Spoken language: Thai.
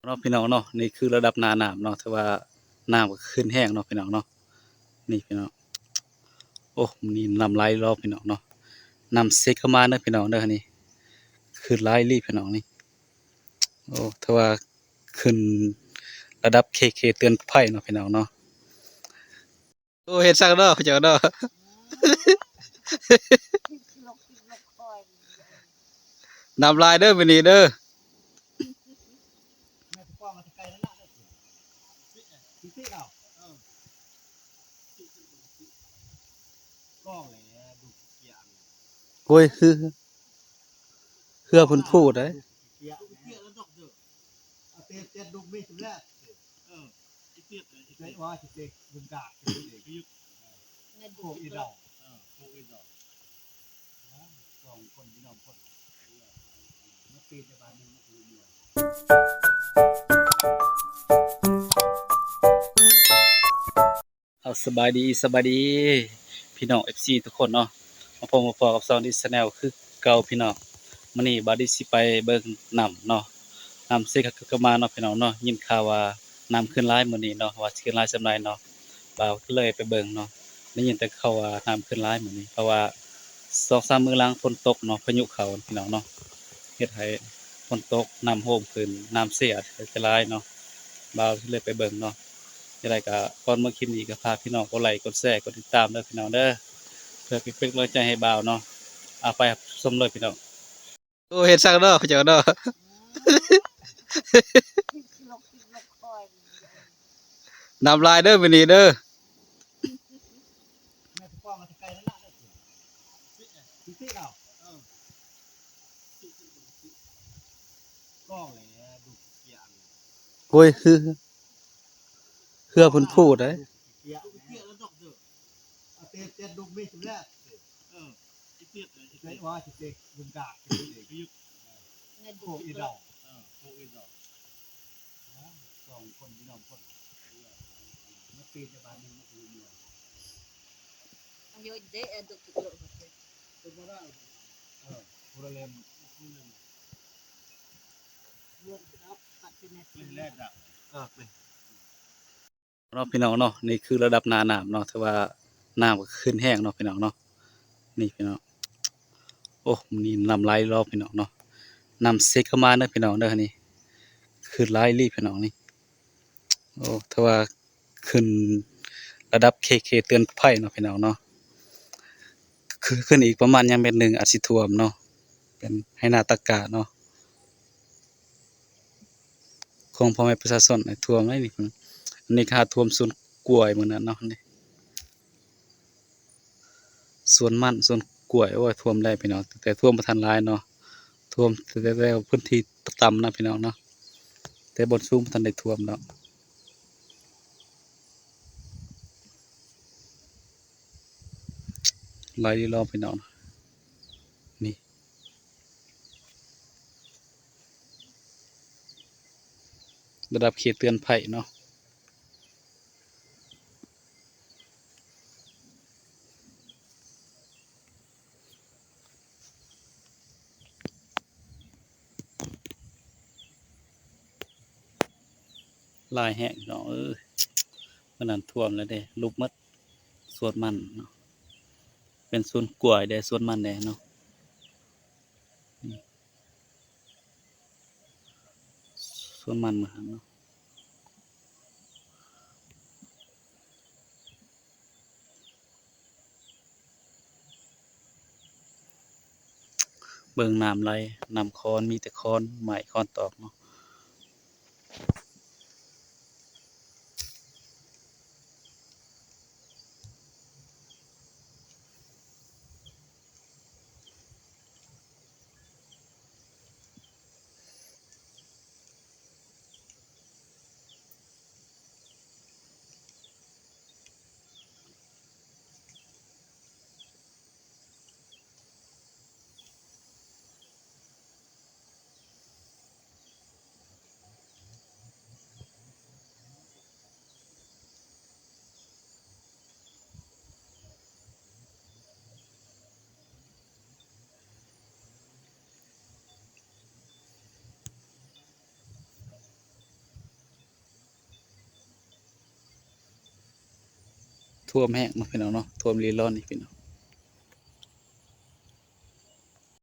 เนาะพี่น้องเนาะนี่คือระดับหน้าน้ำเนาะแต่ว่าน้ำก็ขึ้นแห้งเนาะพี่น้องเนาะนี่พี่น้องโอ้นี่น้ำไหลรอบพี่น้องเนาะน้ำเซกเข้ามาเด้อพี่น้องเด้อนี่ขึ้นไหลรีบพี่น้องนี่โอ้แต่ว่าขึ้นระดับเคเตือนภัยเนาะพี่น้องเนาะโอ้เฮ็ดซักเนาะเจ้าเนาะน้ำลายเด้อมื้อนี้เด้อโอ้ยคือเพิ่นพูดเด้เอาสบายดีพี่น้อง FC ทุกคนเนาะมาพบมาพอกับซอนดิสแนลคือเก่าพี่น้องมื้อนี้บาดนี้สิไปเบิ่งน้ำเนาะน้ำเซก็มาเนาะพี่น้องเนาะยินข่าวว่าน้ำขึ้นหลายมื้อนี้เนาะว่าสิขึ้นหลายส่ำใดเนาะบ่าวก็เลยไปเบิ่งเนาะได้ยินแต่เขาว่าน้ำขึ้นหลายมื้อนี้เพราะว่า2-3มื้อหลังฝนตกเนาะพายุเข้าพี่น้องเนาะเฮ็ดให้ฝนตกน้ำท่วมขึ้นน้ำเสียจะหลายเนาะบ่าวก็เลยไปเบิ่งเนาะ จังไดก็ก่อนเบิ่งคลิปนี้ก็ฝากพี่น้องกดไลค์กดแชร์กดติดตามเด้อพี่น้องเด้อเพื่อเป็นกำลังใจให้บ่าวเนาะเอาไปชมเลยพี่น้องโอ้เฮ็ดซักเนาะเจ้าเนาะน้ำลายเด้อมื้อนี้เด้อโอ้ยคือเพิ่นพูดเด้เนาะพี่น้องเนาะนี่คือระดับหน้าน้ำเนาะแต่ว่าน้ำก็ขึ้นแห้งเนาะพี่น้องเนาะนี่พี่น้องโอ้นี่น้ำไหลรอบพี่น้องเนาะน้ำเซกเข้ามาเด้อพี่น้องเด้อนี่ขึ้นไหลรีบพี่น้องนี่โอ้แต่ว่าขึ้นระดับเคเตือนภัยเนาะพี่น้องเนาะคือขึ้นอีกประมาณยังเม็ดหนึ่งอาจสิท่วมเนาะเป็นให้หน้าตากาเนาะของพ่อแม่ประชาชนให้ท่วมได้นี่พุ่นอันนี้ค่าท่วมสวนกล้วยมื้อนั้นเนาะนี่สวนมันสวนกล้วยโอ้ยท่วมได้พี่น้องแต่ท่วมบ่ทันหลายเนาะท่วมแต่พื้นที่ต่ำนะพี่น้องเนาะแต่บนสูงบ่ทันได้ท่วมเนาะไหลรอบพี่น้องนี่ระดับเขตเตือนภัยเนาะหลายแฮะพี่น้องมื้อนั้นท่วมแล้วเด้ลุกหมดสวนมันเนาะเป็นสวนกล้วยแด้สวนมันแด้เนาะสวนมันมื้อนั้นเนาะเบิ่งน้ำไหลน้ำคอนมีแต่คอนไม้คอนตอกเนาะ ท่วมแห้งเนาะพี่น้องเนาะท่วมรีร้อนนี่พี่น้อง